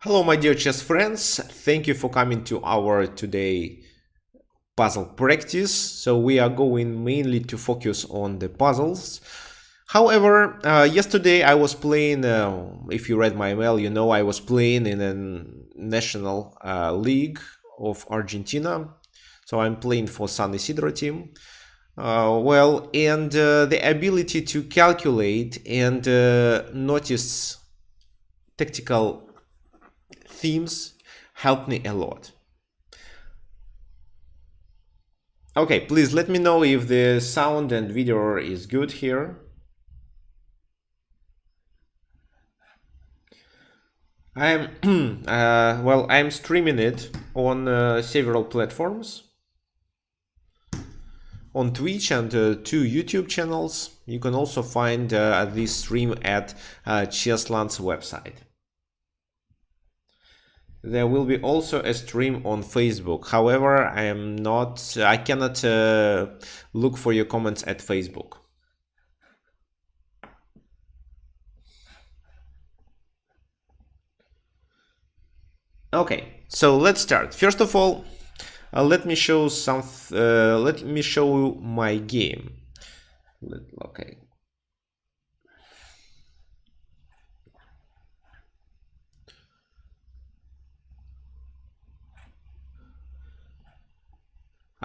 Hello, my dear chess friends. Thank you for coming to our today puzzle practice. So we are going mainly to focus on the puzzles. However, yesterday I was playing, if you read my mail, you know I was playing in a national league of Argentina. So I'm playing for San Isidro team. The ability to calculate and notice tactical themes helped me a lot. Okay, please let me know if the sound and video is good here. I'm I'm streaming it on several platforms, on Twitch and 2 YouTube channels. You can also find this stream at Chessland's website. There will be also a stream on Facebook. However, I cannot look for your comments at Facebook. Okay, so let's start. First of all, let me show my game. Okay.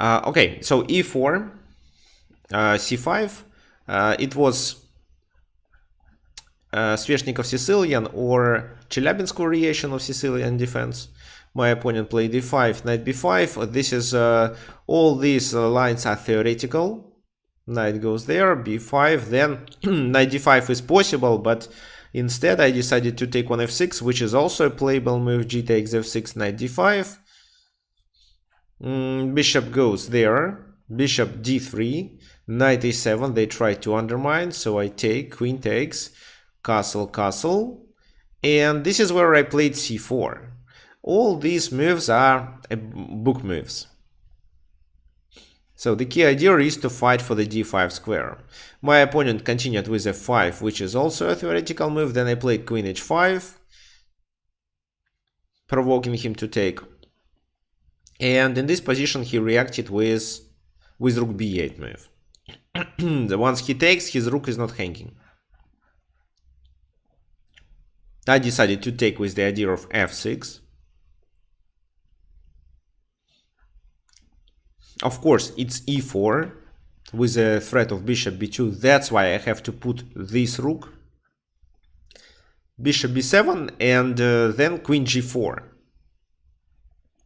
Okay, so e4, c5. It was Sveshnikov Sicilian or Chelyabinsk variation of Sicilian defense. My opponent played d5, knight b5. This is all these lines are theoretical. Knight goes there, b5, then knight d5 is possible, but instead I decided to take on f6, which is also a playable move. G takes f6, knight d5. Bishop goes there, bishop d3, knight a7, they try to undermine, so I take, queen takes, castle, castle, and this is where I played c4. All these moves are book moves. So the key idea is to fight for the d5 square. My opponent continued with f5, which is also a theoretical move. Then I played queen h5, provoking him to take. And in this position he reacted with rook b8 move. Once he takes, his rook is not hanging. I decided to take with the idea of f6. Of course, it's e4 with a threat of bishop b2. That's why I have to put this rook. Bishop b7 and then queen g4.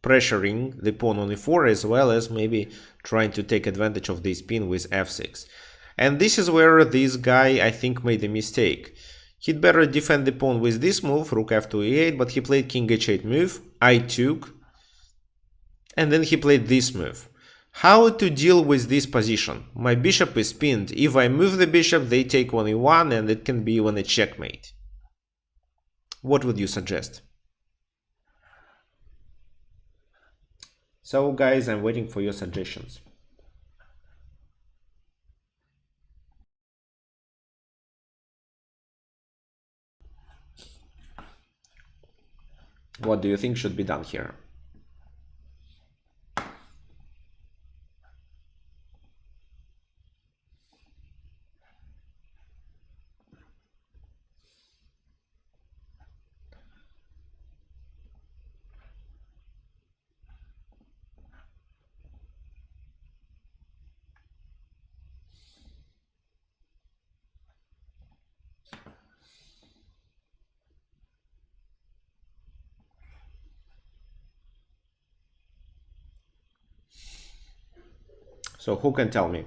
Pressuring the pawn on e4 as well as maybe trying to take advantage of this pin with f6. And this is where this guy, I think, made a mistake. He'd better defend the pawn with this move, rook f2 e8, but he played king h8 move. I took. And then he played this move. How to deal with this position? My bishop is pinned. If I move the bishop, they take on e1 and it can be even a checkmate. What would you suggest? So guys, I'm waiting for your suggestions. What do you think should be done here? So who can tell me?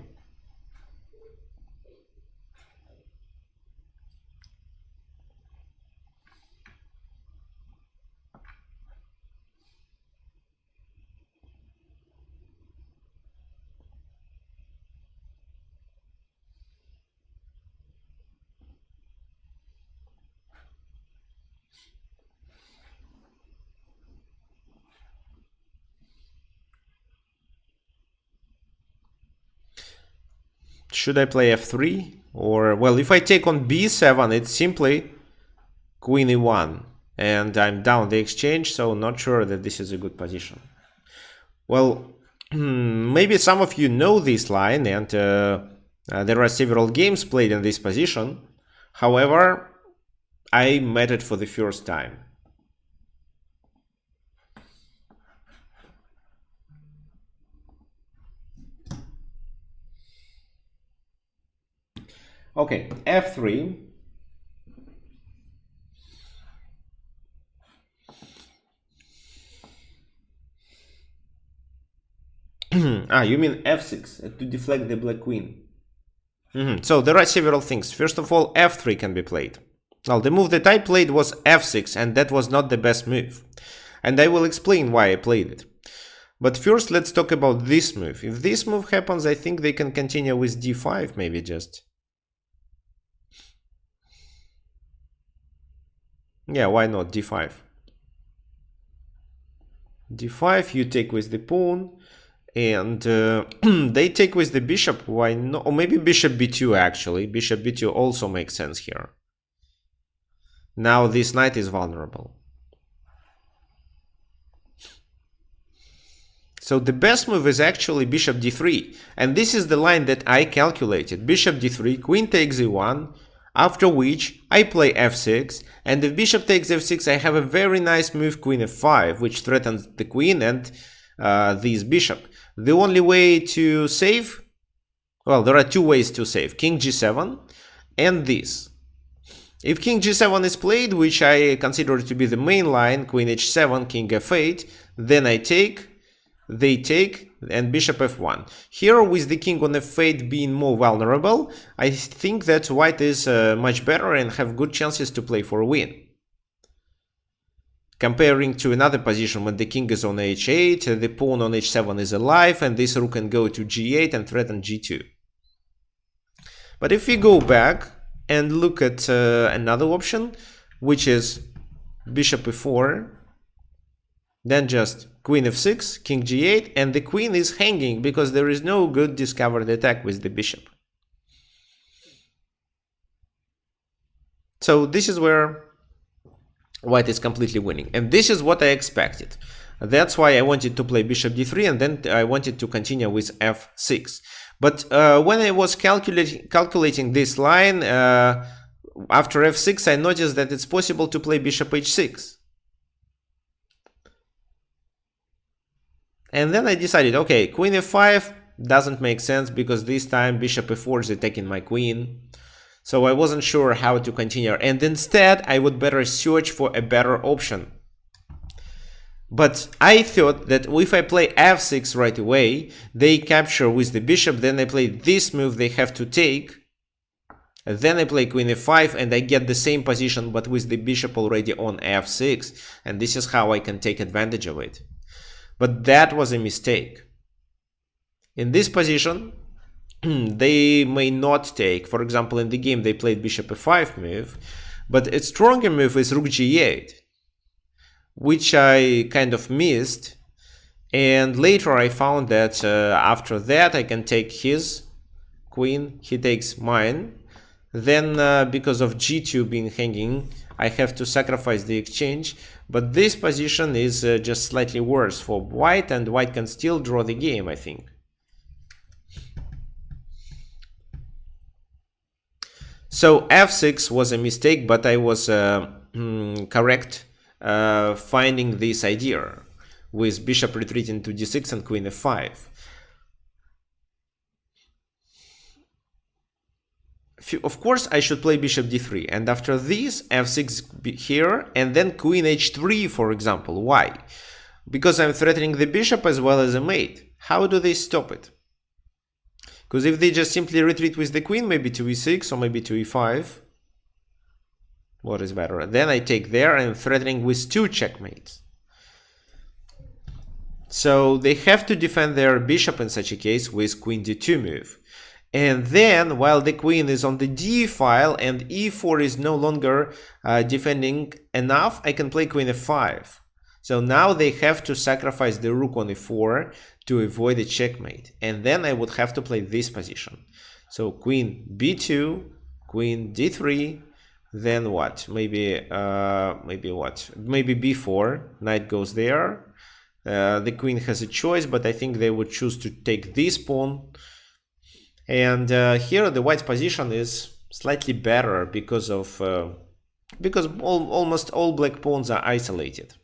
Should I play f3? Or, well, if I take on b7, it's simply queen e1. and I'm down the exchange, so not sure that this is a good position. Well, maybe some of you know this line, and there are several games played in this position. However, I met it for the first time. Okay, f3. You mean f6 to deflect the black queen. So there are several things. First of all, f3 can be played. Well, the move that I played was f6, and that was not the best move. And I will explain why I played it. But first, let's talk about this move. If this move happens, I think they can continue with d5, maybe just. Yeah, why not d5? d5, you take with the pawn, and they take with the bishop. Why not? Or maybe bishop b2 actually. Bishop b2 also makes sense here. Now this knight is vulnerable. So the best move is actually bishop d3, and this is the line that I calculated. Bishop d3, queen takes e1, after which I play f6, and if bishop takes f6, I have a very nice move, queen f5, which threatens the queen and this bishop. The only way to save, well, there are two ways to save, king g7 and this. If king g7 is played, which I consider to be the main line, queen h7, king f8, then I take, they take, and bishop f1. Here, with the king on f8 being more vulnerable, I think that white is much better and have good chances to play for a win. Comparing to another position when the king is on h8, the pawn on h7 is alive, and this rook can go to g8 and threaten g2. But if we go back and look at another option, which is bishop e4, then just queen f6, king g8, and the queen is hanging because there is no good discovered attack with the bishop. So this is where white is completely winning, and this is what I expected. That's why I wanted to play bishop d3, and then I wanted to continue with f6. But when I was calculating this line, after f6, I noticed that it's possible to play bishop h6. And then I decided, okay, queen f5 doesn't make sense because this time bishop e4 is attacking my queen. So I wasn't sure how to continue, and instead I would better search for a better option. But I thought that if I play f6 right away, they capture with the bishop, then I play this move they have to take, then I play queen f5 and I get the same position but with the bishop already on f6, and this is how I can take advantage of it. But that was a mistake. In this position, they may not take, for example, in the game they played bishop f5 move, but a stronger move is rook g8, which I kind of missed, and later I found that after that I can take his queen, he takes mine, then because of g2 being hanging, I have to sacrifice the exchange, but this position is just slightly worse for white, and white can still draw the game, I think. So f6 was a mistake, but I was correct finding this idea with bishop retreating to d6 and queen f5. Of course, I should play bishop d3, and after this, f6 here, and then queen h3, for example. Why? Because I'm threatening the bishop as well as a mate. How do they stop it? Because if they just simply retreat with the queen, maybe to e6 or maybe to e5, what is better? Then I take there and I'm threatening with two checkmates. So they have to defend their bishop in such a case with queen d2 move. And then, while the queen is on the d file and e4 is no longer defending enough, I can play queen f5. So now they have to sacrifice the rook on e4 to avoid a checkmate. And then I would have to play this position. So queen b2, queen d3, then what? Maybe what? Maybe b4, knight goes there. The queen has a choice, but I think they would choose to take this pawn. And here the white's position is slightly better because almost all black pawns are isolated.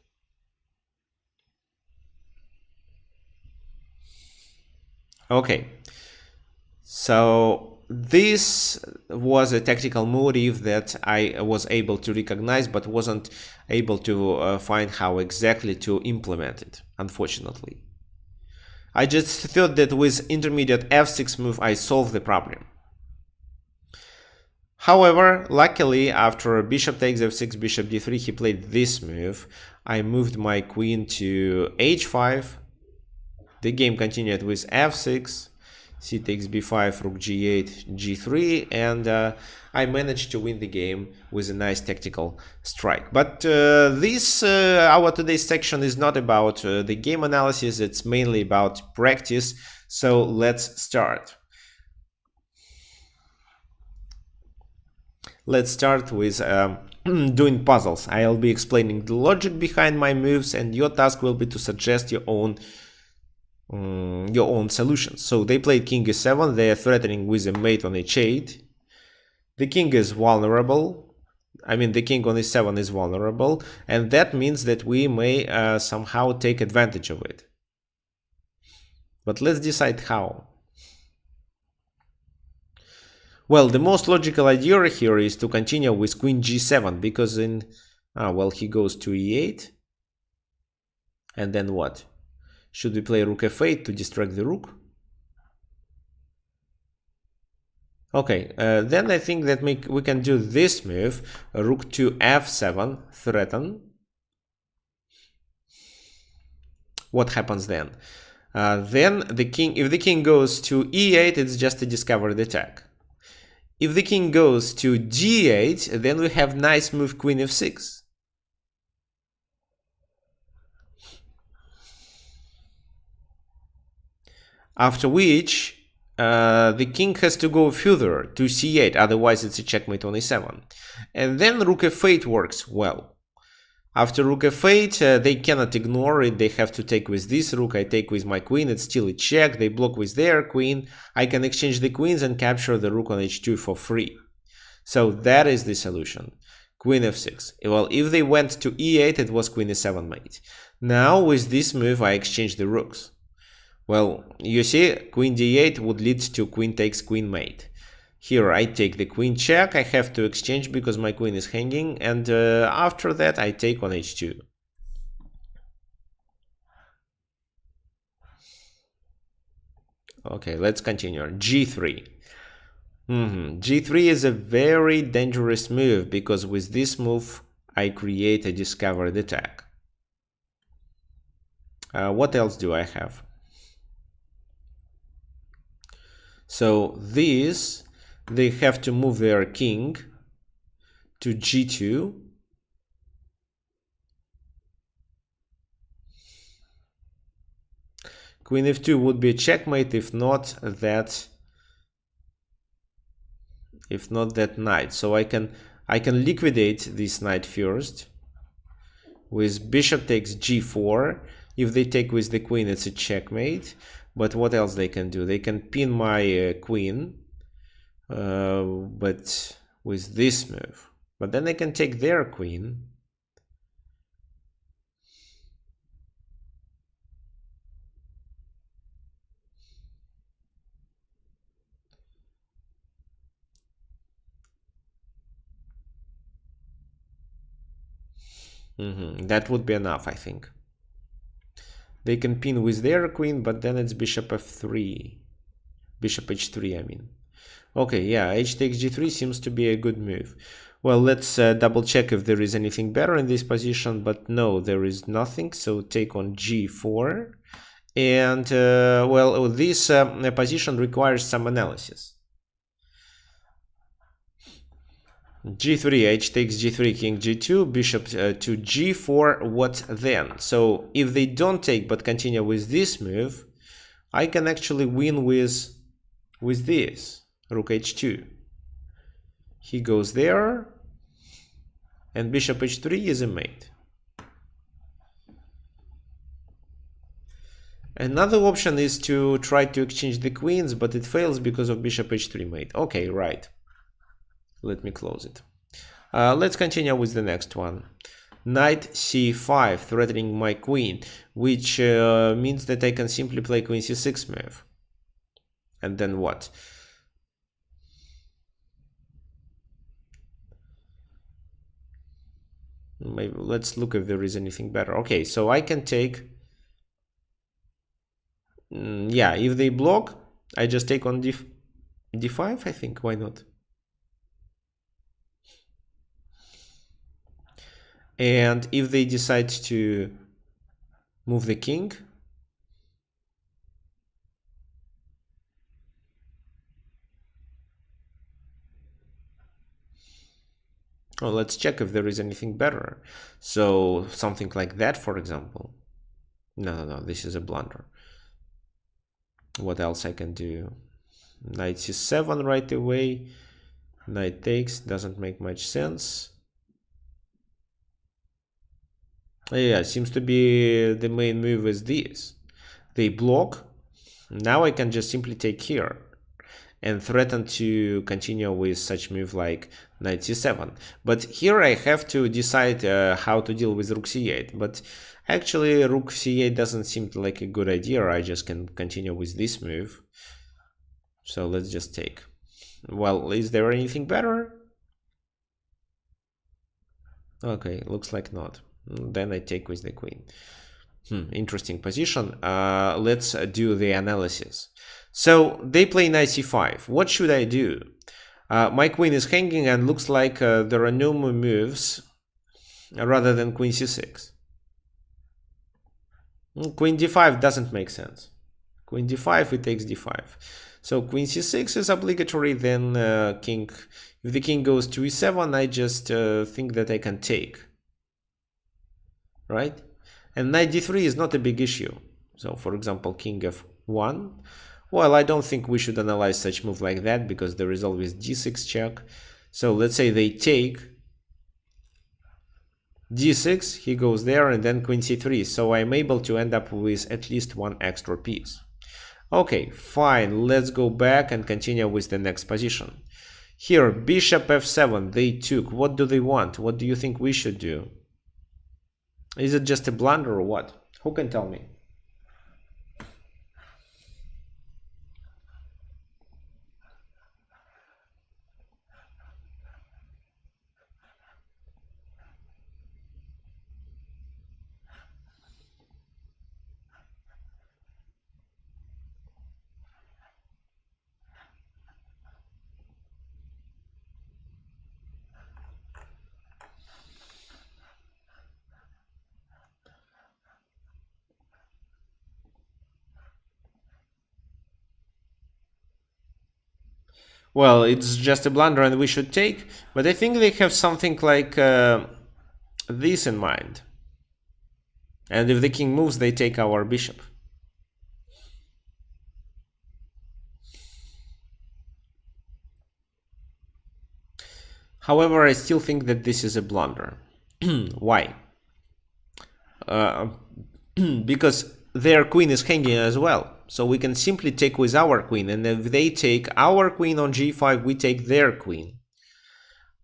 Okay, so this was a tactical motive that I was able to recognize, but wasn't able to find how exactly to implement it, unfortunately. I just thought that with intermediate f6 move I solved the problem. However, luckily, after bishop takes f6, bishop d3, he played this move. I moved my queen to h5. The game continued with f6, c takes b5, rook g8, g3, and I managed to win the game with a nice tactical strike. But our today's section is not about the game analysis, it's mainly about practice, so let's start. Let's start with doing puzzles. I'll be explaining the logic behind my moves, and your task will be to suggest your own solutions. So they played king e7, they are threatening with a mate on h8. The king is vulnerable. I mean, the king on e7 is vulnerable, and that means that we may somehow take advantage of it. But let's decide how. Well, the most logical idea here is to continue with queen g7, because well, he goes to e8. And then what? Should we play rook f8 to distract the rook? Okay, then I think that we can do this move, rook to f7, threaten. What happens then? Then the king, if the king goes to e8, it's just a discovered attack. If the king goes to d8, then we have nice move queen f6. After which, the king has to go further to c8, otherwise it's a checkmate on e7. And then rook f8 works well. After rook f8, they cannot ignore it, they have to take with this rook, I take with my queen, it's still a check, they block with their queen, I can exchange the queens and capture the rook on h2 for free. So that is the solution. Queen f6. Well, if they went to e8, it was queen e7 mate. Now with this move I exchange the rooks. Well, you see, queen d8 would lead to queen takes queen mate. Here I take the queen check, I have to exchange because my queen is hanging, and after that I take on h2. Okay, let's continue. g3. g3 is a very dangerous move, because with this move I create a discovered attack. What else do I have? So this, they have to move their king to g2. Queen f2 would be a checkmate if not that knight. So I can liquidate this knight first with bishop takes g4. If they take with the queen, it's a checkmate. But what else they can do? They can pin my queen, but with this move. But then they can take their queen. That would be enough, I think. They can pin with their queen, but then it's bishop f3. Bishop h3, I mean. Okay, yeah, h takes g3 seems to be a good move. Well, let's double check if there is anything better in this position, but no, there is nothing, so take on g4. And, well, this position requires some analysis. g3, h takes g3, king g2, bishop to g4, what then? So if they don't take but continue with this move, I can actually win with this, rook h2. He goes there, And bishop h3 is a mate. Another option is to try to exchange the queens, but it fails because of bishop h3 mate. Okay, right. Let me close it. Let's continue with the next one. Knight c5, threatening my queen, which means that I can simply play queen c6 move. And then what? Maybe let's look if there is anything better. Okay, so I can take... yeah, if they block, I just take on d5, I think. Why not? And if they decide to move the king, well, let's check if there is anything better. So something like that, for example. No, this is a blunder. What else I can do? Knight c7 right away. Knight takes, doesn't make much sense. Yeah, seems to be the main move is this. They block. Now I can just simply take here and threaten to continue with such move like knight c7. But here I have to decide how to deal with rook c8. But actually rook c8 doesn't seem like a good idea. I just can continue with this move. So let's just take. Well, is there anything better? Okay, looks like not. Then I take with the queen. Interesting position. Let's do the analysis. So they play knight c5. What should I do? My queen is hanging and looks like there are no more moves rather than queen c6. Queen d5 doesn't make sense. Queen d5, it takes d5. So queen c6 is obligatory, then king. If the king goes to e7, I just think that I can take. Right? And knight d3 is not a big issue. So for example, king f1. Well, I don't think we should analyze such move like that because there is always d6 check. So let's say they take d6, he goes there, and then queen c3. So I'm able to end up with at least one extra piece. Okay, fine. Let's go back and continue with the next position. Here, bishop f7, they took. What do they want? What do you think we should do? Is it just a blunder or what? Who can tell me? Well, it's just a blunder and we should take, but I think they have something like this in mind. And if the king moves, they take our bishop. However, I still think that this is a blunder. Why? Because their queen is hanging as well. So we can simply take with our queen, and if they take our queen on g5, we take their queen.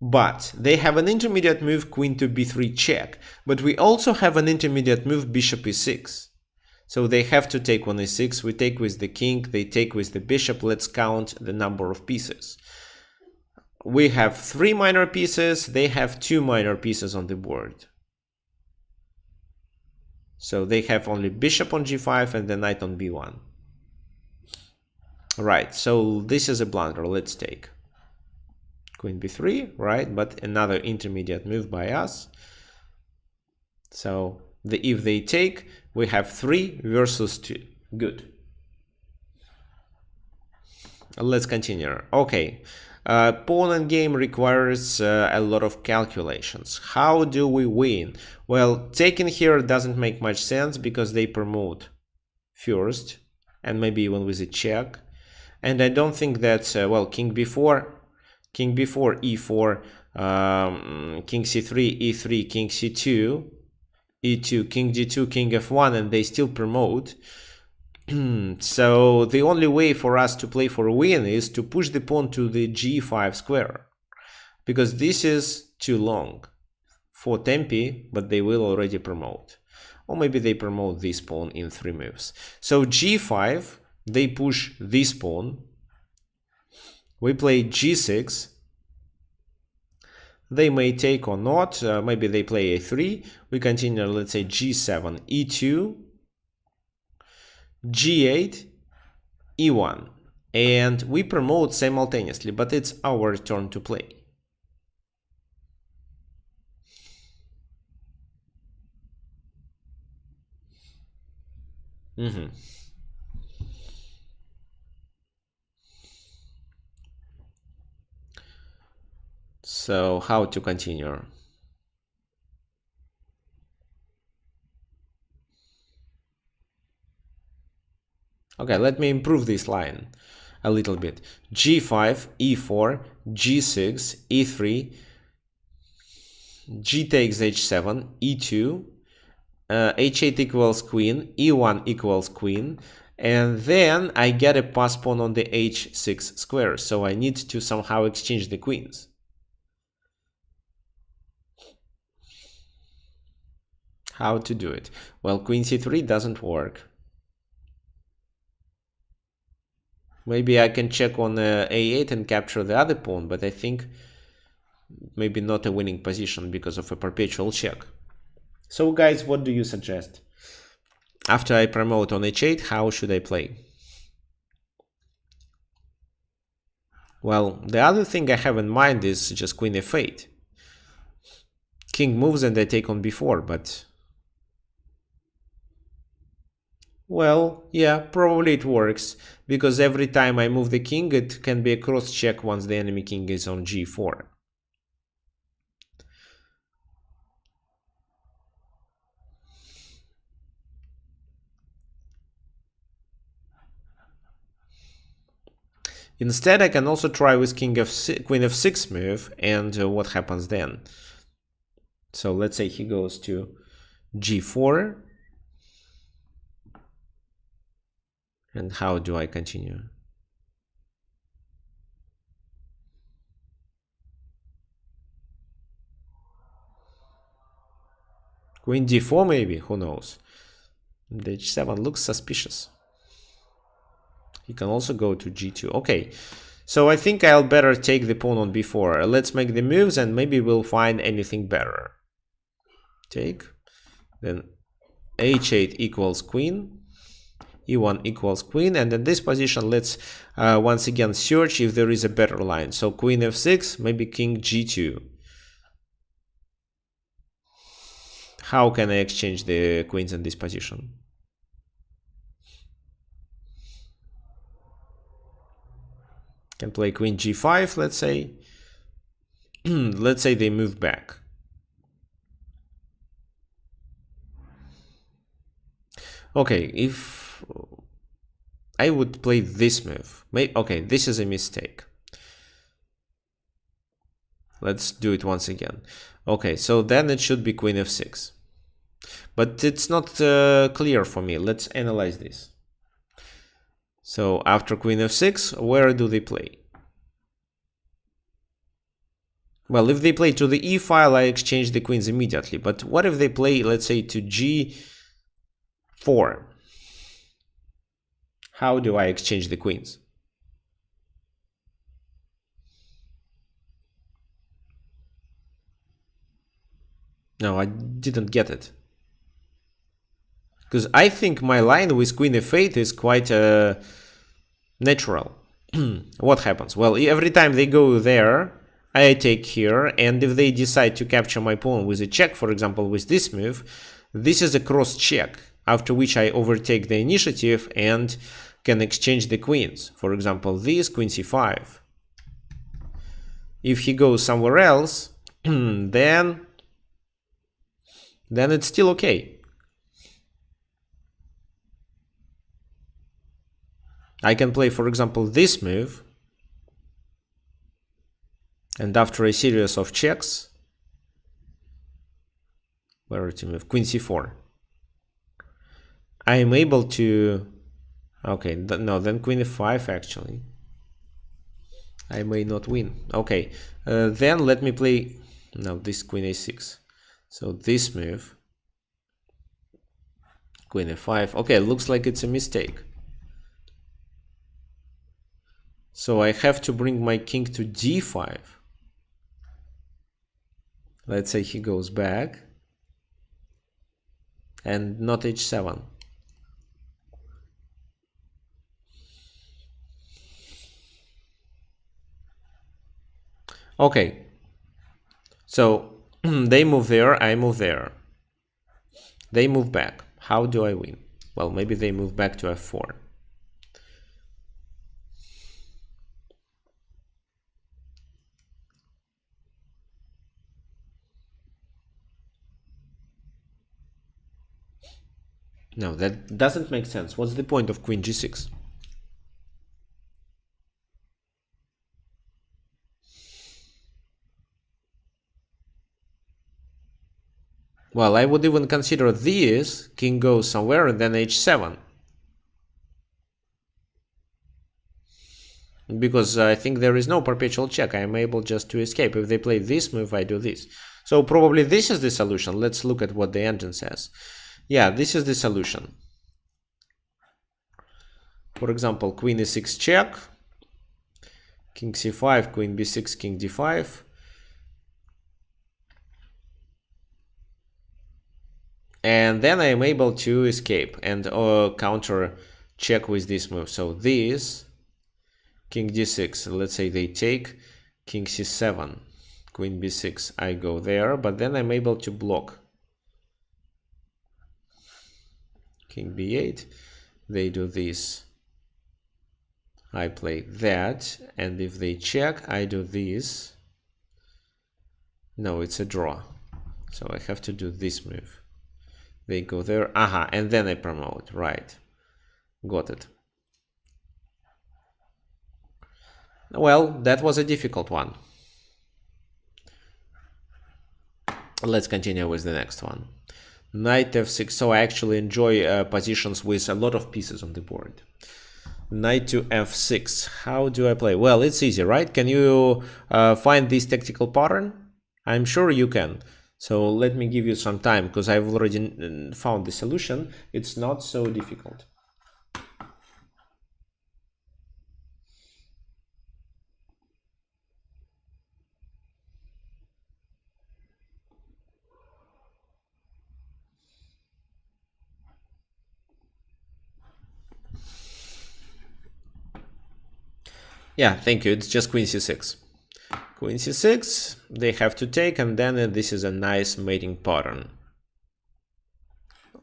But they have an intermediate move, queen to b3 check, but we also have an intermediate move, bishop e6. So they have to take on e6, we take with the king, they take with the bishop. Let's count the number of pieces. We have 3 minor pieces, they have 2 minor pieces on the board. So they have only bishop on g5 and the knight on b1. Right, so this is a blunder. Let's take queen b3, right? But another intermediate move by us. So if they take, we have 3 versus 2. Good. Let's continue. Okay. Pawn endgame requires a lot of calculations. How do we win? Well, taking here doesn't make much sense because they promote first, and maybe even with a check. And I don't think that, well, king b4, e4, king c3, e3, king c2, e2, king g2, king f1, and they still promote. So the only way for us to play for a win is to push the pawn to the g5 square, because this is too long for tempi, but they will already promote. Or maybe they promote this pawn in 3 moves. So g5, they push this pawn. We play g6. They may take or not. Maybe they play a3. We continue, let's say g7, e2, g8, e1. And we promote simultaneously, but it's our turn to play. So how to continue? Okay, let me improve this line a little bit. g5, e4, g6, e3, g takes h7, e2, h8 equals queen, e1 equals queen, and then I get a pass pawn on the h6 square, so I need to somehow exchange the queens. How to do it? Well, queen c3 doesn't work. Maybe I can check on a8 and capture the other pawn, but I think maybe not a winning position because of a perpetual check. So guys, what do you suggest? After I promote on h8, how should I play? Well, the other thing I have in mind is just queen f8. King moves and I take on b4, but... Well, yeah, probably it works, because every time I move the king, it can be a cross check once the enemy king is on g4. Instead, I can also try with queen f6 move, and what happens then? So let's say he goes to g4. And how do I continue? Queen d4 maybe, who knows? The h7 looks suspicious. He can also go to g2. Okay, so I think I'll better take the pawn on b4. Let's make the moves and maybe we'll find anything better. Take, then h8 equals queen, e1 equals queen, and in this position let's once again search if there is a better line. So queen f6, maybe king g2. How can I exchange the queens in this position? Can play queen g5, let's say. Let's say they move back. Okay, if I would play this move. Okay, this is a mistake. Let's do it once again. Okay, so then it should be queen f6. But it's not clear for me. Let's analyze this. So after queen f6, where do they play? Well, if they play to the e file, I exchange the queens immediately. But what if they play, let's say, to g4? How do I exchange the queens? No, I didn't get it. Because I think my line with queen f8 is quite natural. What happens? Well, every time they go there, I take here, and if they decide to capture my pawn with a check, for example, with this move, this is a cross check, after which I overtake the initiative and can exchange the queens. For example, this, queen c5. If he goes somewhere else, then it's still okay. I can play, for example, this move. And after a series of checks, where to move? Queen c4. I am able to... Okay, no, then queen f5 actually. I may not win. Okay, then let me play... No, this queen a6. So this move... Queen f5. Okay, looks like it's a mistake. So I have to bring my king to d5. Let's say he goes back. And not h7. Okay. So they move there, I move there. They move back. How do I win? Well, maybe they move back to f4. No, that doesn't make sense. What's the point of queen g6? Well, I would even consider this. King goes somewhere and then h7. Because I think there is no perpetual check. I am able just to escape. If they play this move, I do this. So probably this is the solution. Let's look at what the engine says. Yeah, this is the solution. For example, queen e6 check. King c5, queen b6, king d5. And then I am able to escape and counter check with this move. So this, king d6, let's say they take, king c7, queen b6, I go there, but then I'm able to block. King b8, they do this. I play that, and if they check, I do this. No, it's a draw. So I have to do this move. They go there, aha, and then I promote, right. Got it. Well, that was a difficult one. Let's continue with the next one. Knight f6, so I actually enjoy positions with a lot of pieces on the board. Knight to f6, how do I play? Well, it's easy, right? Can you find this tactical pattern? I'm sure you can. So let me give you some time, because I've already found the solution. It's not so difficult. Yeah, thank you. It's just queen c6. Queen c6, they have to take, and then this is a nice mating pattern.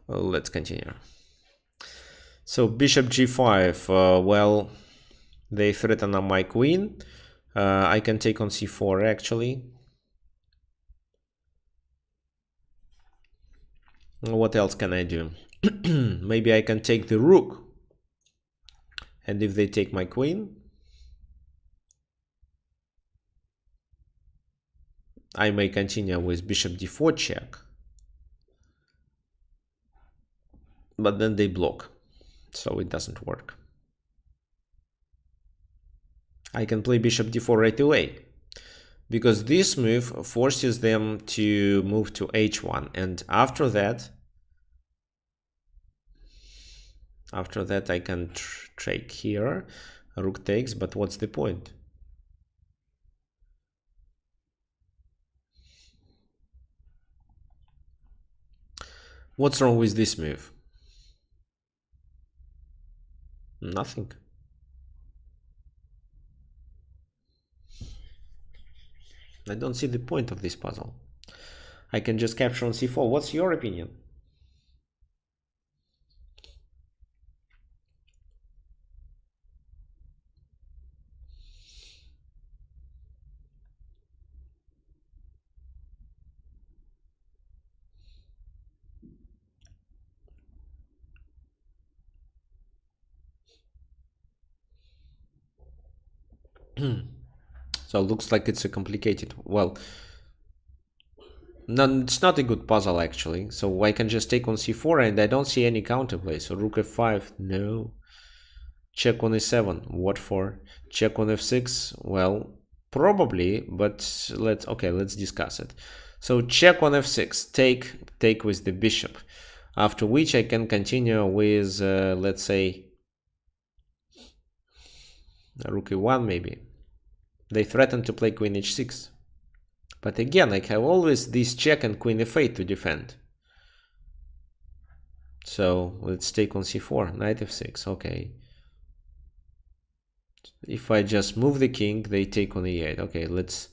Let's continue. So bishop g5, well, they threaten on my queen. I can take on c4 actually. What else can I do? Maybe I can take the rook. And if they take my queen, I may continue with bishop d4 check. But then they block, so it doesn't work. I can play bishop d4 right away, because this move forces them to move to h1, and after that I can take here, rook takes, but what's the point? What's wrong with this move? Nothing. I don't see the point of this puzzle. I can just capture on c4. What's your opinion? So looks like it's a complicated, well, no, it's not a good puzzle actually. So I can just take on c4 and I don't see any counterplay. So rook f5, no. Check on e7, what for? Check on f6, well, probably, but let's discuss it. So check on f6, take with the bishop, after which I can continue with, let's say, rook e1 maybe. They threaten to play queen h6. But again, I have always this check and queen f8 to defend. So let's take on c4, knight f6, okay. If I just move the king, they take on e8. Okay, let's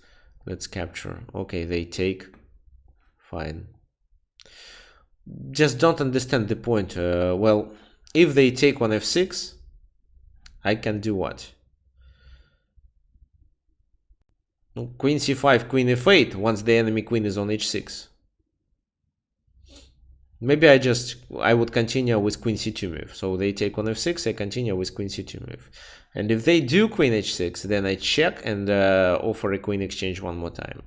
capture. Okay, they take. Fine. Just don't understand the point. Well, if they take on f6, I can do what? Queen c5, queen f8 once the enemy queen is on h6. Maybe I would continue with queen c2 move. So they take on f6, I continue with queen c2 move. And if they do queen h6, then I check and offer a queen exchange one more time.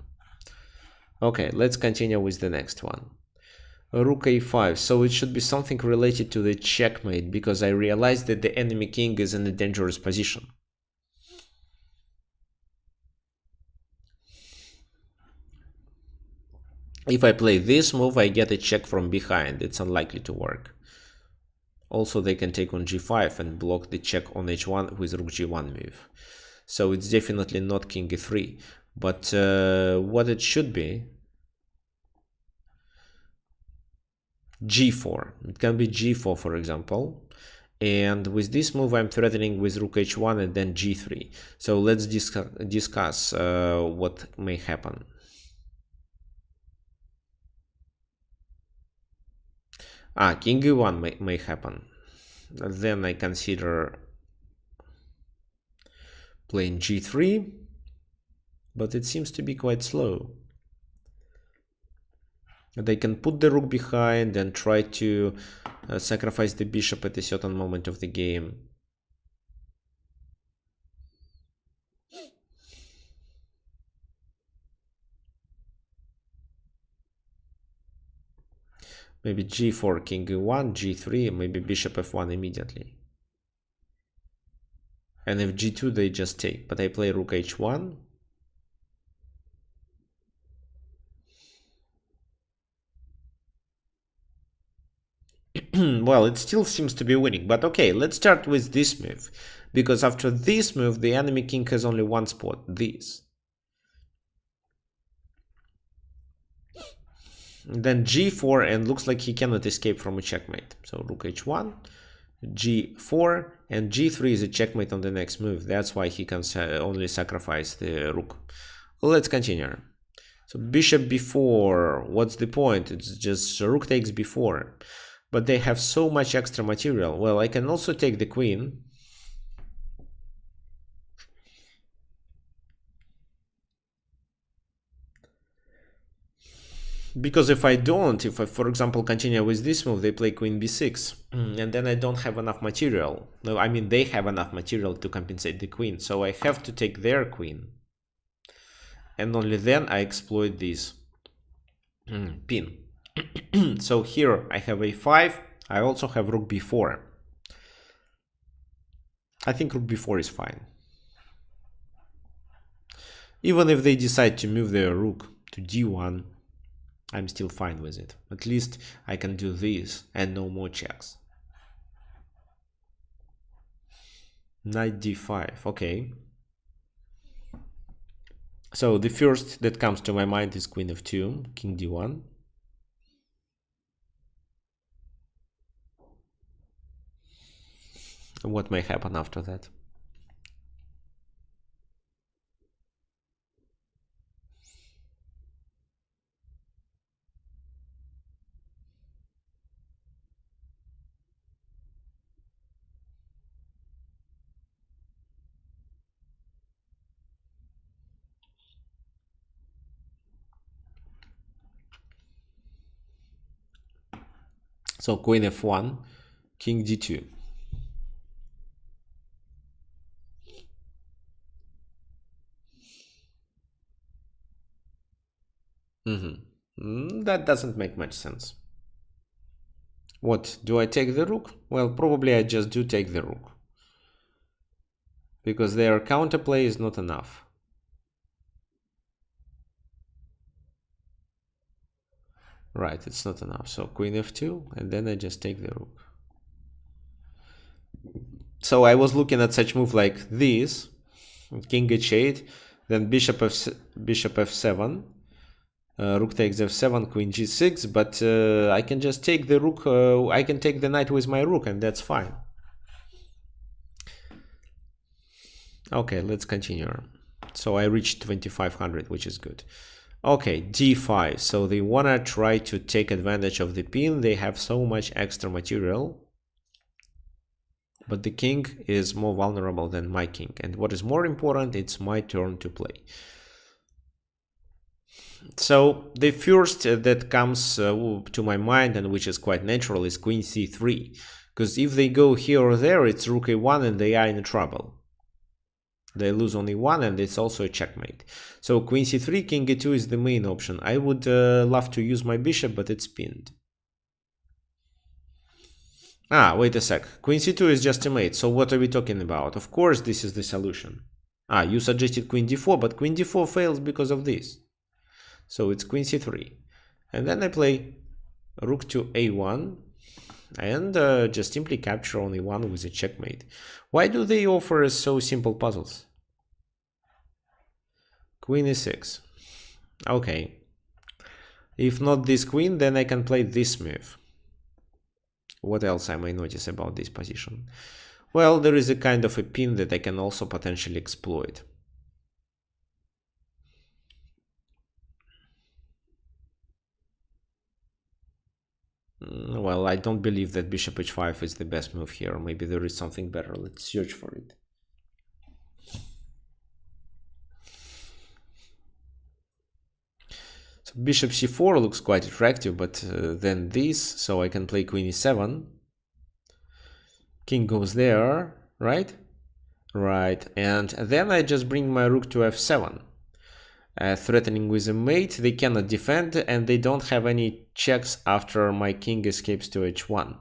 Okay, let's continue with the next one. Rook a5, so it should be something related to the checkmate, because I realized that the enemy king is in a dangerous position. If I play this move, I get a check from behind. It's unlikely to work. Also, they can take on g5 and block the check on h1 with rook g1 move. So it's definitely not king e3. But what it should be, g4. It can be g4, for example. And with this move, I'm threatening with rook h1 and then g3. So let's discuss what may happen. King e1 may happen. Then I consider playing g3, but it seems to be quite slow. They can put the rook behind and try to sacrifice the bishop at a certain moment of the game. Maybe g4, king e1, g3, maybe bishop f1 immediately. And if g2, they just take. But I play rook h1. Well, it still seems to be winning. But okay, let's start with this move. Because after this move, the enemy king has only one spot, this. Then g4, and looks like he cannot escape from a checkmate. So rook h1, g4, and g3 is a checkmate on the next move. That's why he can only sacrifice the rook. Let's continue. So bishop b4, what's the point? It's just rook takes b4. But they have so much extra material. Well, I can also take the queen. Because if I don't, if I, for example, continue with this move, they play queen b6, and then I don't have enough material. No, I mean, they have enough material to compensate the queen, so I have to take their queen. And only then I exploit this pin. So here I have a5, I also have rook b4. I think rook b4 is fine. Even if they decide to move their rook to d1, I'm still fine with it. At least I can do this and no more checks. Knight d5, okay. So the first that comes to my mind is queen f2, king d1. What may happen after that? So queen f1, king d2. That doesn't make much sense. What, do I take the rook? Well, probably I just do take the rook, because their counterplay is not enough. Right, it's not enough. So queen f2, and then I just take the rook. So I was looking at such move like this, king h8, then bishop f7, rook takes f7, queen g6, but I can just take the rook, I can take the knight with my rook, and that's fine. Okay, let's continue. So I reached 2500, which is good. Okay, d5. So they wanna try to take advantage of the pin. They have so much extra material, but the king is more vulnerable than my king. And what is more important, it's my turn to play. So the first that comes to my mind, and which is quite natural, is queen c3. Because if they go here or there, it's rook a1 and they are in trouble. They lose only one, and it's also a checkmate. So queen c3, king e2 is the main option. I would love to use my bishop, but it's pinned. Ah, wait a sec. Queen c2 is just a mate, so what are we talking about? Of course, this is the solution. Ah, you suggested queen d4, but queen d4 fails because of this. So it's queen c3. And then I play rook to a1, and just simply capture only one with a checkmate. Why do they offer so simple puzzles? Queen e6. Okay. If not this queen, then I can play this move. What else I may notice about this position? Well, there is a kind of a pin that I can also potentially exploit. Well, I don't believe that bishop h5 is the best move here. Maybe there is something better. Let's search for it. So bishop c4 looks quite attractive, but then this, so I can play queen e7. King goes there, right? Right, and then I just bring my rook to f7. Threatening with a mate, they cannot defend, and they don't have any checks after my king escapes to h1.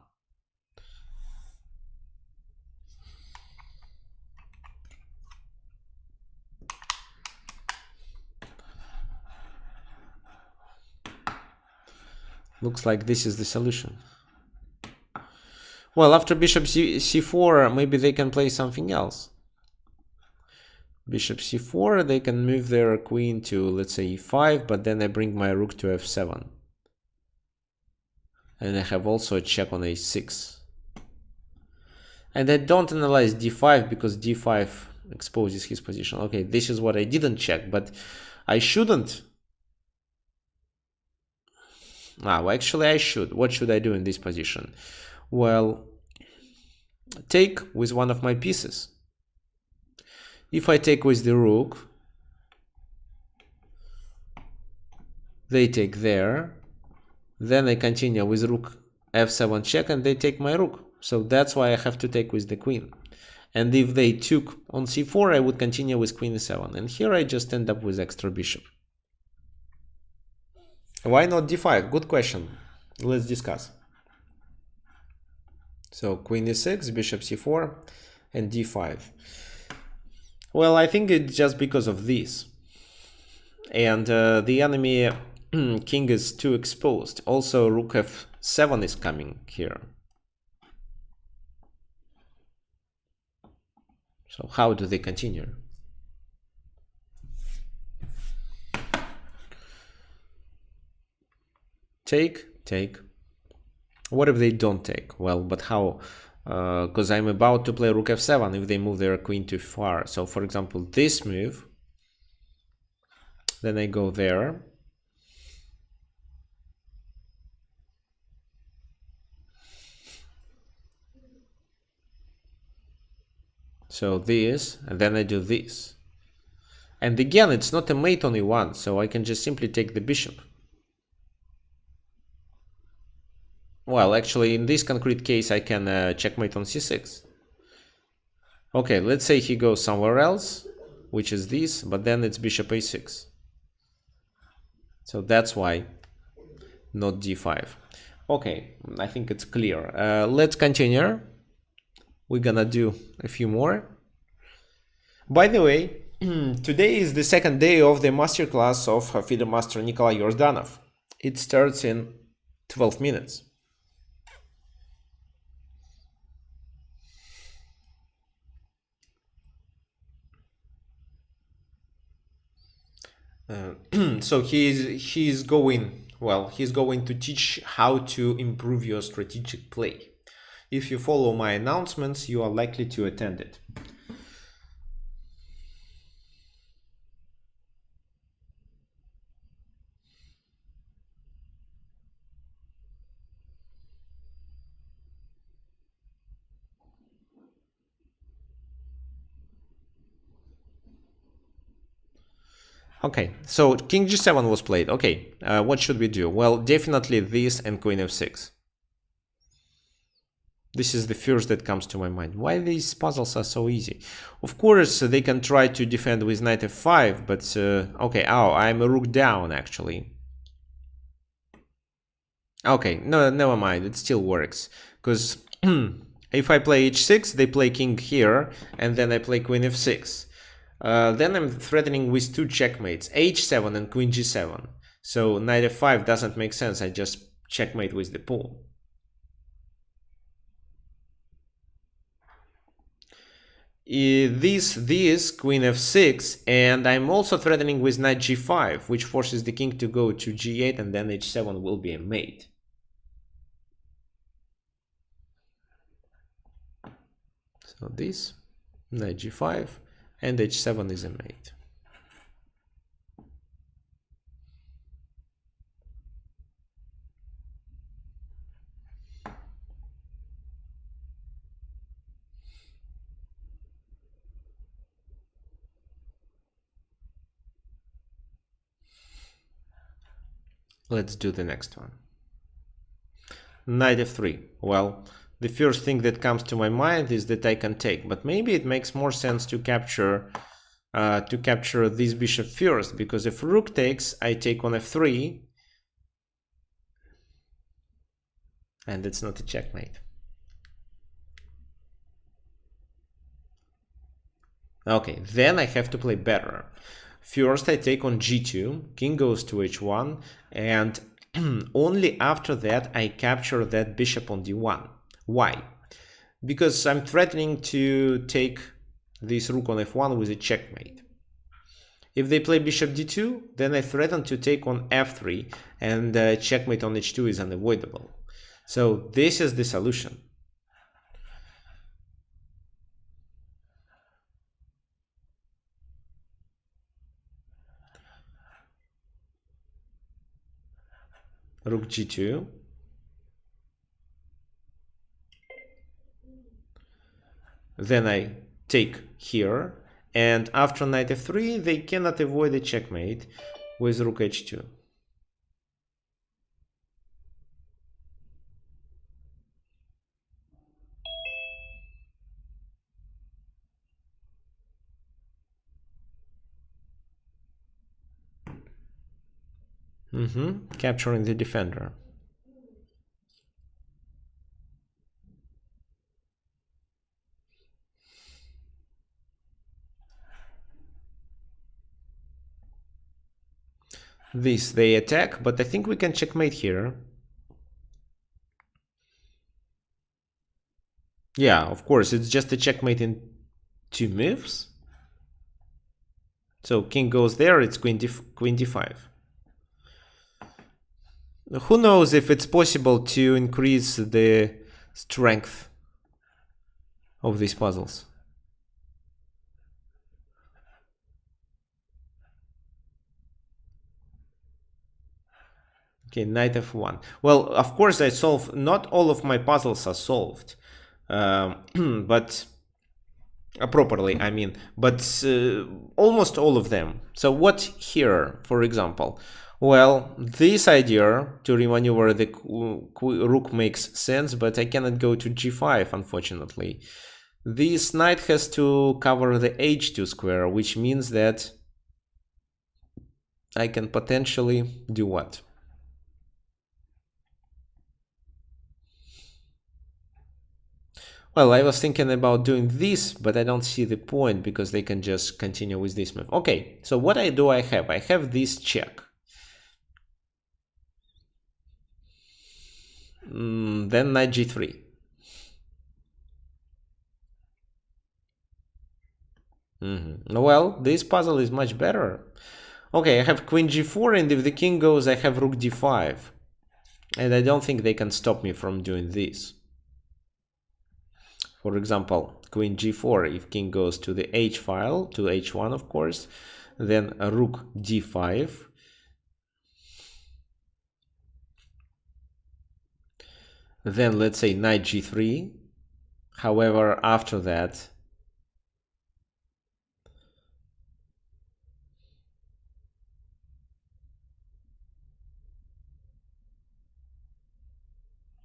Looks like this is the solution. Well, after bishop c4, maybe they can play something else. Bishop c4, they can move their queen to, let's say, e5, but then I bring my rook to f7. And I have also a check on a6. And I don't analyze d5 because d5 exposes his position. Okay, this is what I didn't check, but I shouldn't. Well, actually I should. What should I do in this position? Well, take with one of my pieces. If I take with the rook, they take there, then I continue with rook f7 check, and they take my rook. So that's why I have to take with the queen. And if they took on c4, I would continue with queen e7. And here I just end up with extra bishop. Why not d5? Good question. Let's discuss. So queen e6, bishop c4, and d5. Well, I think it's just because of this. And the enemy king is too exposed. Also, rook f7 is coming here. So how do they continue? Take. What if they don't take? Well, but how? Because I'm about to play rook f7 if they move their queen too far. So, for example, this move. Then I go there. So this, and then I do this. And again, it's not a mate on e1, so I can just simply take the bishop. Well, actually, in this concrete case, I can checkmate on c6. Okay, let's say he goes somewhere else, which is this, but then it's bishop a6. So that's why not d5. Okay, I think it's clear. Let's continue. We're gonna do a few more. By the way, today is the second day of the masterclass of FIDE master Nikolai Yordanov. It starts in 12 minutes. So he's going to teach how to improve your strategic play. If you follow my announcements, you are likely to attend it. Okay, so king g7 was played. Okay, what should we do? Well, definitely this and queen f6. This is the first that comes to my mind. Why these puzzles are so easy? Of course, they can try to defend with knight f5, but okay, I'm a rook down actually. Okay, no, never mind, it still works. Because if I play h6, they play king here, and then I play queen f6. Then I'm threatening with two checkmates, h7 and queen g7. So knight f5 doesn't make sense, I just checkmate with the pawn. This queen f6, and I'm also threatening with knight g5, which forces the king to go to g8, and then h7 will be a mate. So this, knight g5, and h7 is a mate. Let's do the next one. Knight f3. Well, the first thing that comes to my mind is that I can take, but maybe it makes more sense to capture this bishop first, because if rook takes, I take on f3, and it's not a checkmate. Okay, then I have to play better. First I take on g2, king goes to h1, and only after that I capture that bishop on d1. Why? Because I'm threatening to take this rook on f1 with a checkmate. If they play bishop d2, then I threaten to take on f3, and checkmate on h2 is unavoidable. So this is the solution. Rook g2. Then I take here, and after knight f3 they cannot avoid a checkmate with rook h2. Capturing the defender. This they attack, but I think we can checkmate here. Yeah, of course, it's just a checkmate in 2 moves. So king goes there, it's queen d5. Who knows if it's possible to increase the strength of these puzzles. Okay, knight f1. Well, of course I solve, not all of my puzzles are solved, but properly, I mean, but almost all of them. So what here, for example? Well, this idea to remaneuver the rook makes sense, but I cannot go to g5, unfortunately. This knight has to cover the h2 square, which means that I can potentially do what? Well, I was thinking about doing this, but I don't see the point because they can just continue with this move. Okay, so what I have? I have this check. Then knight g3. Well, this puzzle is much better. Okay, I have queen g4, and if the king goes, I have rook d5. And I don't think they can stop me from doing this. For example, queen g4, if king goes to the h file, to h1 of course, then a rook d5. Then let's say knight g3. However, after that,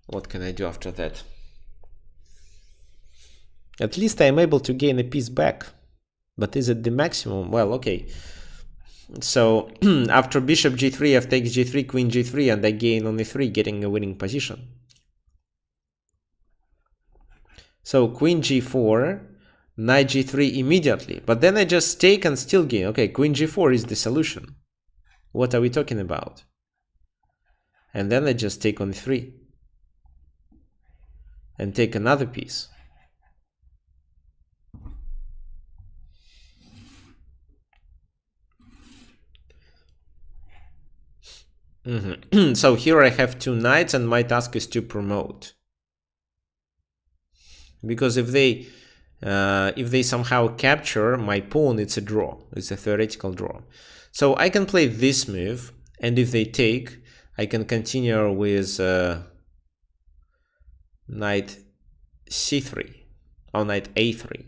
what can I do after that? At least I'm able to gain a piece back. But is it the maximum? Well, okay. So after bishop g3, f takes g3, queen g3, and I gain on e3, getting a winning position. So queen g4, knight g3 immediately. But then I just take and still gain. Okay, queen g4 is the solution. What are we talking about? And then I just take on e3. And take another piece. So here I have two knights, and my task is to promote. Because if they somehow capture my pawn, it's a draw. It's a theoretical draw. So I can play this move, and if they take, I can continue with knight c3 or knight a3.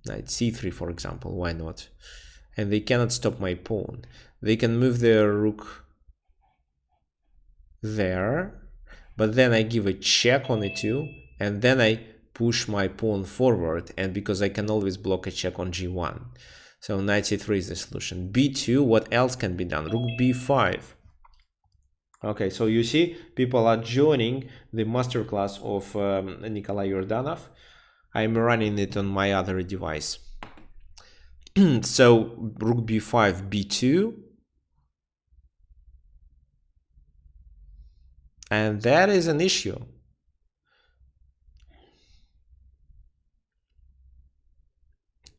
Knight c3, for example, why not? And they cannot stop my pawn. They can move their rook there, but then I give a check on e2, and then I push my pawn forward, and because I can always block a check on g1. So knight c3 is the solution. b2, what else can be done? Rook b5. Okay, so you see, people are joining the masterclass of Nikolai Yordanov. I'm running it on my other device. So rook b5, b2. And that is an issue.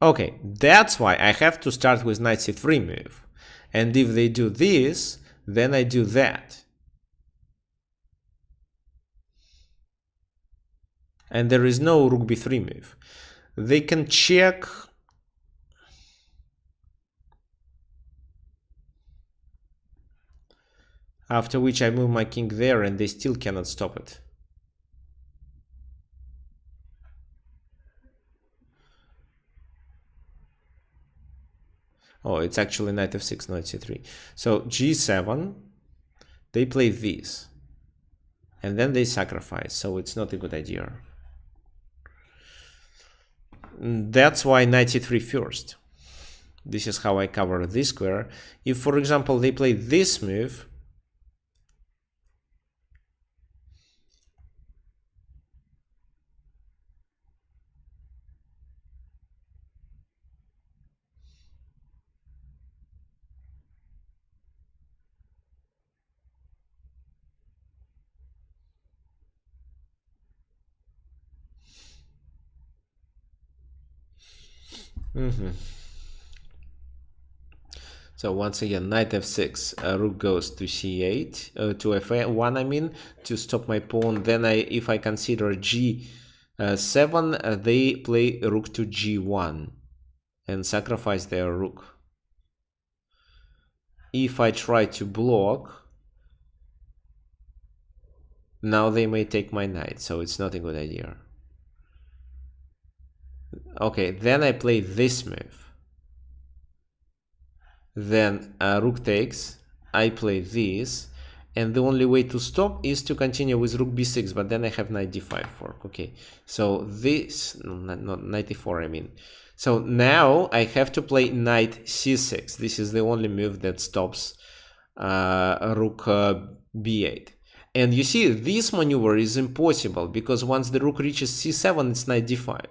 Okay, that's why I have to start with knight c3 move. And if they do this, then I do that. And there is no rook b3 move. They can check. After which I move my king there, and they still cannot stop it. Oh, it's actually knight f6, knight c3. So g7, they play this. And then they sacrifice, so it's not a good idea. That's why knight c3 first. This is how I cover this square. If, for example, they play this move, so once again, knight f6, rook goes to c8, to f1, I mean, to stop my pawn. Then if I consider g7, they play rook to g1 and sacrifice their rook. If I try to block, now they may take my knight, so it's not a good idea. Okay, then I play this move. Then rook takes, I play this, and the only way to stop is to continue with rook b6, but then I have knight d5 fork. Okay, so this, not knight e4, I mean. So now I have to play knight c6. This is the only move that stops rook b8. And you see, this maneuver is impossible because once the rook reaches c7, it's knight d5.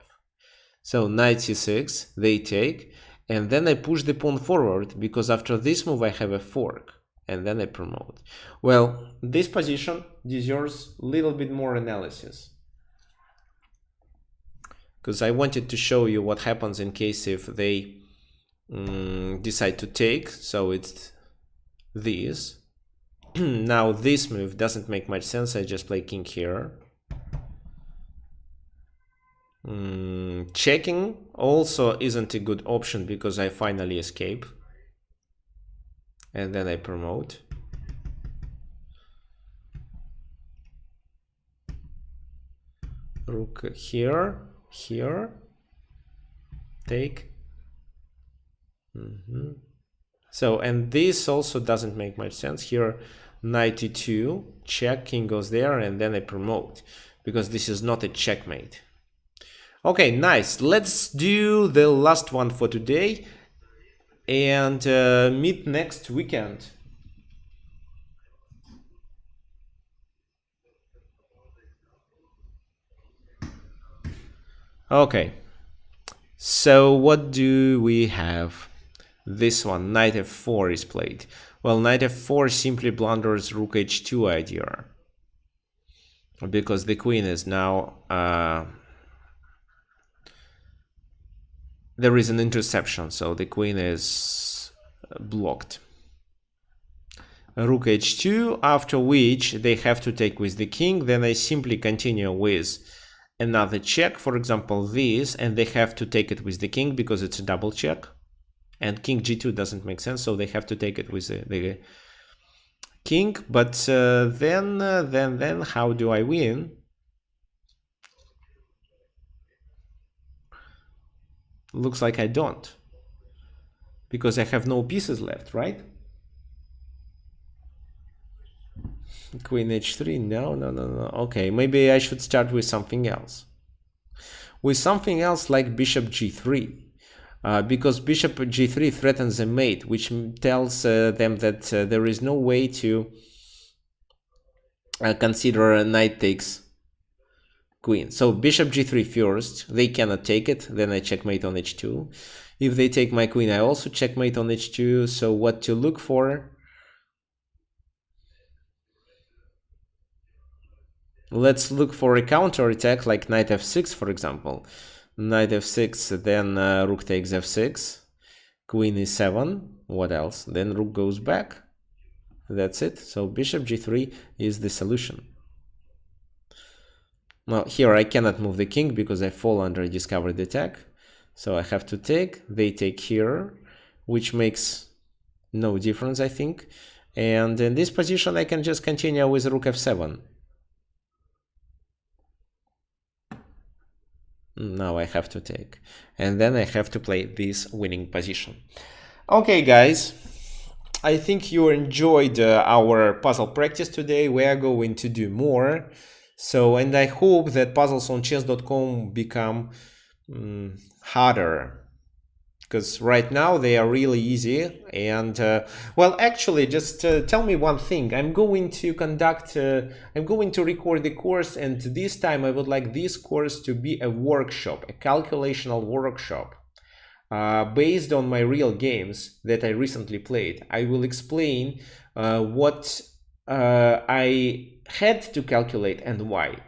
So knight c6, they take, and then I push the pawn forward because after this move I have a fork, and then I promote. Well, this position deserves a little bit more analysis, because I wanted to show you what happens in case if they decide to take. So it's this. Now this move doesn't make much sense. I just play king here. Checking also isn't a good option because I finally escape. And then I promote. Rook here, here, take. So, and this also doesn't make much sense. Here, knight e2, check, king goes there, and then I promote, because this is not a checkmate. Okay, nice. Let's do the last one for today, and meet next weekend. Okay, so what do we have? This one, knight f4 is played. Well, knight f4 simply blunders rook h2 idea, because the queen is now there is an interception, so the queen is blocked. Rook h2, after which they have to take with the king. Then I simply continue with another check, for example this, and they have to take it with the king because it's a double check, and king g2 doesn't make sense, so they have to take it with the king. But then how do I win? Looks like I don't, because I have no pieces left, right? Queen h3, no. Okay, maybe I should start with something else. With something else like bishop g3, because bishop g3 threatens a mate, which tells them that there is no way to consider a knight takes queen. So bishop g3 first, they cannot take it, then I checkmate on h2. If they take my queen, I also checkmate on h2. So what to look for? Let's look for a counter attack like knight f6, for example. Knight f6, then rook takes f6, queen e7, what else? Then rook goes back. That's it. So bishop g3 is the solution. Well, here I cannot move the king because I fall under a discovered attack. So I have to take, they take here, which makes no difference, I think. And in this position, I can just continue with rook f7. Now I have to take. And then I have to play this winning position. Okay, guys. I think you enjoyed our puzzle practice today. We are going to do more. So, and I hope that puzzles on chess.com become harder, because right now they are really easy. And well, actually, just tell me one thing. I'm going to record the course, and this time I would like this course to be a workshop, a calculational workshop. Based on my real games that I recently played. I will explain what I had to calculate and why,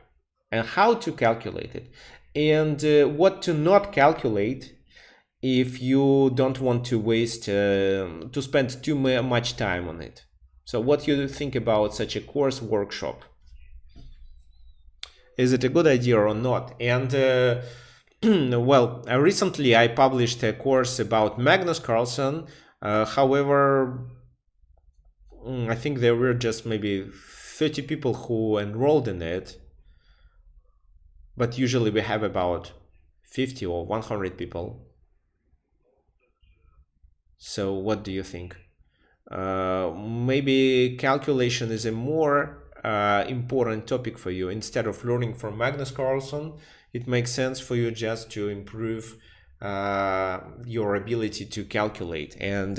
and how to calculate it, and what to not calculate if you don't want to waste to spend too much time on it. So what do you think about such a course workshop? Is it a good idea or not? And well, recently I published a course about Magnus Carlsen. However, I think there were just maybe 30 people who enrolled in it. But usually we have about 50 or 100 people. So what do you think? Maybe calculation is a more important topic for you. Instead of learning from Magnus Carlsen, it makes sense for you just to improve your ability to calculate, and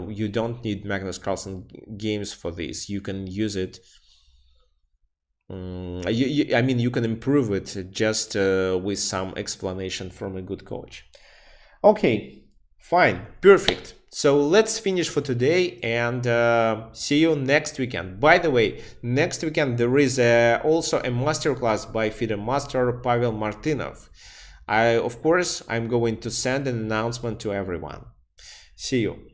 you don't need Magnus Carlsen games for this. You can use it. I mean, you can improve it just with some explanation from a good coach. Okay, fine, perfect. So let's finish for today and see you next weekend. By the way, next weekend there is also a masterclass by FIDE master Pavel Martinov. Of course, I'm going to send an announcement to everyone. See you.